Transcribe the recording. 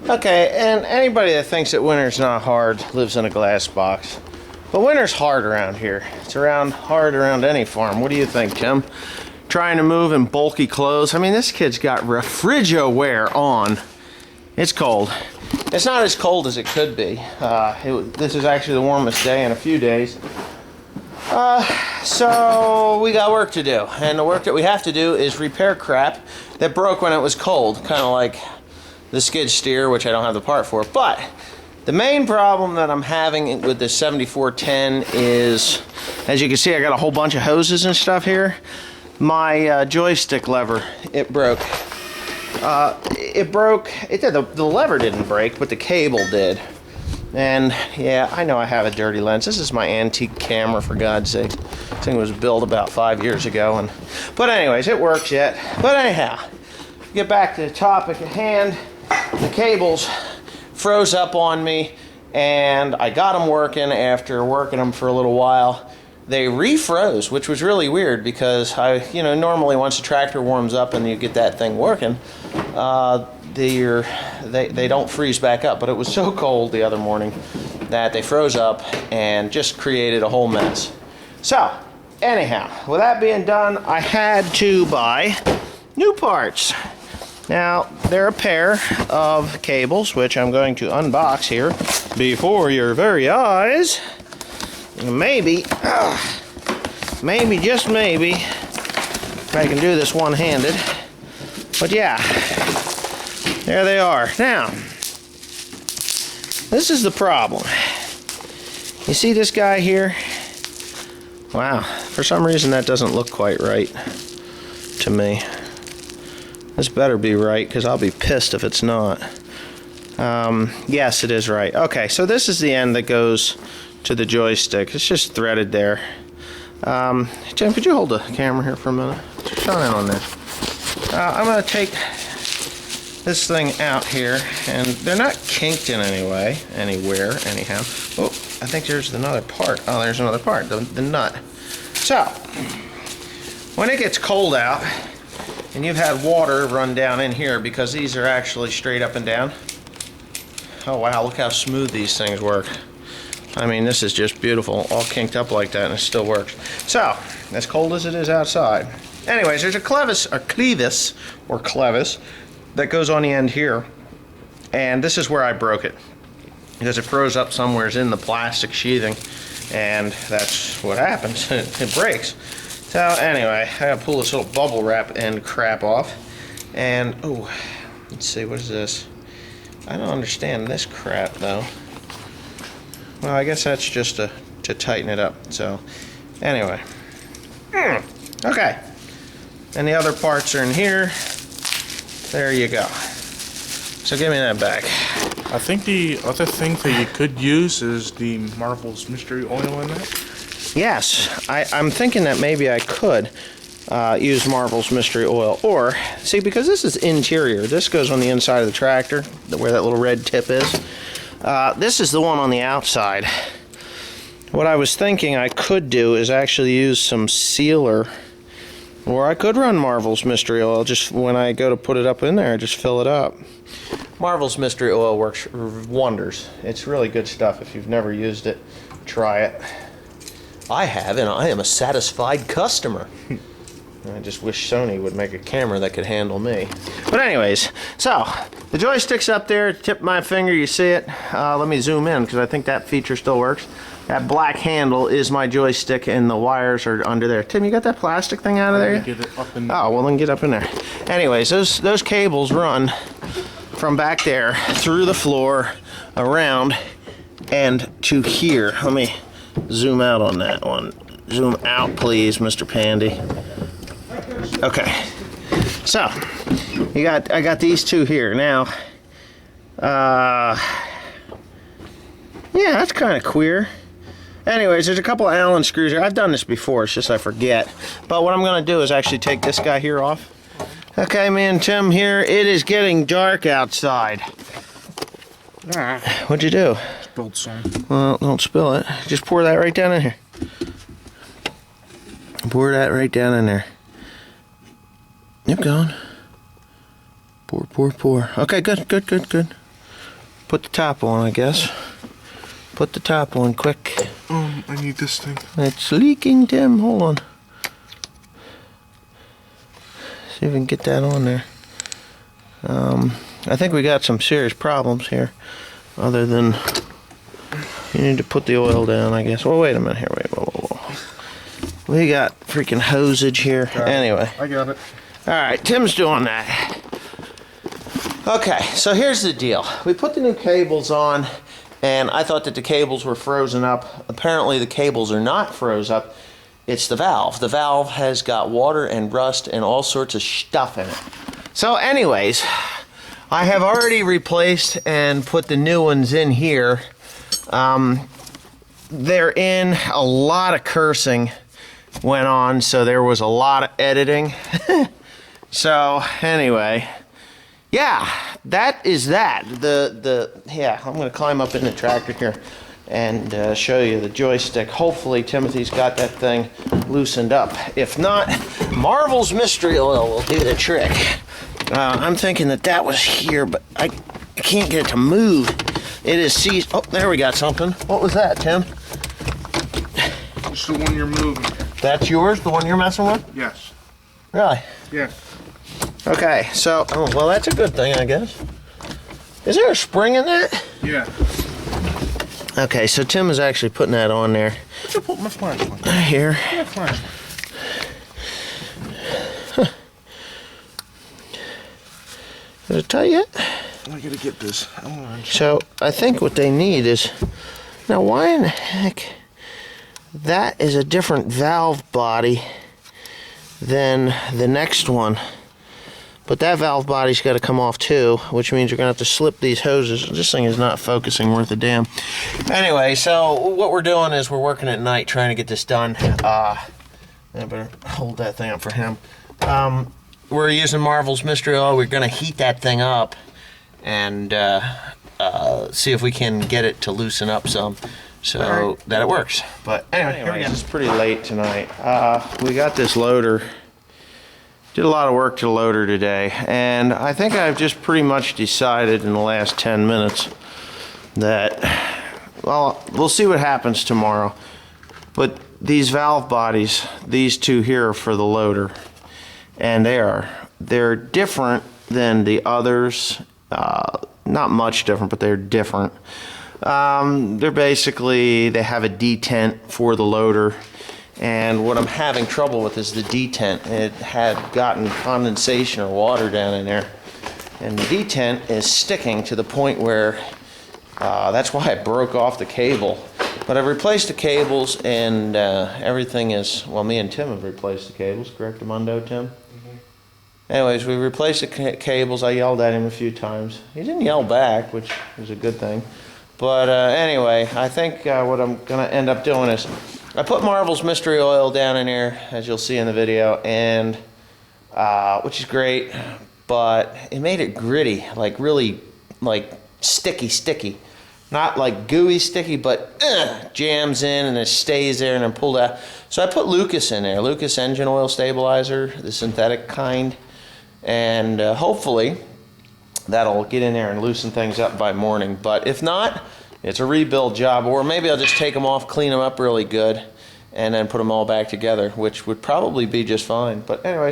Okay, and anybody that thinks that winter's not hard lives in a glass box. But winter's hard around here. It's hard around any farm. What do you think, Tim? Trying to move in bulky clothes. I mean, this kid's got refrigerator wear on. It's cold. It's not as cold as it could be. This is actually the warmest day in a few days. So we got work to do. And the work that we have to do is repair crap that broke when it was cold. Kind of like the skid steer, which I don't have the part for. But the main problem that I'm having with this 7410 is, as you can see, I got a whole bunch of hoses and stuff here. My joystick lever, it broke. The lever didn't break, but the cable did. And yeah, I know I have a dirty lens. This is my antique camera, for God's sake. This thing was built about 5 years ago. But anyways, it works yet. But anyhow, get back to the topic at hand. The cables froze up on me, and I got them working. After working them for a little while, they refroze, which was really weird because normally once the tractor warms up and you get that thing working, they don't freeze back up. But it was so cold the other morning that they froze up and just created a whole mess. So anyhow, with that being done, I had to buy new parts. Now, they're a pair of cables, which I'm going to unbox here before your very eyes. Maybe, just maybe, if I can do this one-handed. But yeah, there they are. Now, this is the problem. You see this guy here? Wow, for some reason that doesn't look quite right to me. This better be right, because I'll be pissed if it's not. Yes, it is right. Okay, so this is the end that goes to the joystick. It's just threaded there. Jim, could you hold the camera here for a minute? Shine in on this. I'm going to take this thing out here, and they're not kinked in anywhere, anyhow. Oh, I think there's another part. Oh, there's another part, the nut. So, when it gets cold out, and you've had water run down in here, because these are actually straight up and down. Oh wow, look how smooth these things work. I mean, this is just beautiful, all kinked up like that, and it still works. So, as cold as it is outside. Anyways, there's a clevis that goes on the end here, and this is where I broke it, because it froze up somewhere in the plastic sheathing, and that's what happens. It breaks. So anyway, I gotta pull this little bubble wrap and crap off. And, oh, let's see, what is this? I don't understand this crap, though. Well, I guess that's just to tighten it up. So, anyway. Okay. And the other parts are in here. There you go. So give me that back. I think the other thing that you could use is the Marvel's Mystery Oil in that. Yes, I'm thinking that maybe I could use Marvel's Mystery Oil. Or, see, because this is interior, this goes on the inside of the tractor, where that little red tip is. This is the one on the outside. What I was thinking I could do is actually use some sealer, or I could run Marvel's Mystery Oil. Just when I go to put it up in there, I just fill it up. Marvel's Mystery Oil works wonders. It's really good stuff. If you've never used it, try it. I have, and I am a satisfied customer. I just wish Sony would make a camera that could handle me. But anyways, so the joystick's up there, tip of my finger, you see it. Let me zoom in, because I think that feature still works. That black handle is my joystick, and the wires are under there. Tim, you got that plastic thing out of there? Get it up in oh, well then get up in there. Anyways, those cables run from back there, through the floor, around, and to here. Let me zoom out on that one. Zoom out, please, Mr. Pandy. Okay. So, I got these two here. Now, yeah, that's kind of queer. Anyways, there's a couple of Allen screws here. I've done this before, it's just I forget. But what I'm going to do is actually take this guy here off. Okay, me and Tim here. It is getting dark outside. What'd you do? Spilled some. Well, don't spill it. Just pour that right down in here. Pour that right down in there. Keep going. Pour, pour, pour. Okay, good, good, good, good. Put the top on, I guess. Put the top on quick. I need this thing. It's leaking, Tim. Hold on. See if we can get that on there. I think we got some serious problems here. Other than you need to put the oil down, I guess. Well, wait a minute here. Wait, whoa. We got freaking hosage here. Anyway. I got it. All right, Tim's doing that. Okay, so here's the deal. We put the new cables on, and I thought that the cables were frozen up. Apparently, the cables are not froze up. It's the valve. The valve has got water and rust and all sorts of stuff in it. So anyways, I have already replaced and put the new ones in here. They're in, a lot of cursing went on, so there was a lot of editing. So anyway, yeah, that is that. Yeah, I'm gonna climb up in the tractor here and show you the joystick. Hopefully Timothy's got that thing loosened up. If not, Marvel's Mystery Oil will do the trick. I'm thinking that was here, but I can't get it to move. It is seized. Oh, there we got something. What was that, Tim? It's the one you're moving. That's yours, the one you're messing with? Yes. Really? Yes. Okay, so, oh, well, that's a good thing, I guess. Is there a spring in that? Yeah. Okay, so Tim is actually putting that on there. Where'd you put my flashlight? Here. My flashlight. Did it tell you yet? I gotta get this. So, I think what they need is... Now, why in the heck... That is a different valve body than the next one. But that valve body's got to come off too, which means you're going to have to slip these hoses. This thing is not focusing worth a damn. Anyway, so what we're doing is we're working at night trying to get this done. I better hold that thing up for him. We're using Marvel's Mystery Oil. We're going to heat that thing up and see if we can get it to loosen up some so that it works. But anyway, it's pretty late tonight. We got this loader. Did a lot of work to the loader today, and I think I've just pretty much decided in the last 10 minutes that, well, we'll see what happens tomorrow. But these valve bodies, these two here are for the loader, and they're different than the others. Not much different, but they're different. They're basically, they have a detent for the loader. And what I'm having trouble with is the detent. It had gotten condensation or water down in there. And the detent is sticking to the point where, that's why I broke off the cable. But I've replaced the cables and everything is, well, me and Tim have replaced the cables, correct, Amundo, Tim? Mm-hmm. Anyways, we replaced the cables. I yelled at him a few times. He didn't yell back, which was a good thing. But anyway, I think what I'm going to end up doing is I put Marvel's Mystery Oil down in here, as you'll see in the video, and which is great, but it made it gritty, like really like sticky. Not like gooey sticky, but jams in and it stays there and then pulled out. So I put Lucas in there, Lucas Engine Oil Stabilizer, the synthetic kind, and hopefully that'll get in there and loosen things up by morning. But if not, it's a rebuild job, or maybe I'll just take them off, clean them up really good, and then put them all back together, which would probably be just fine. But anyway.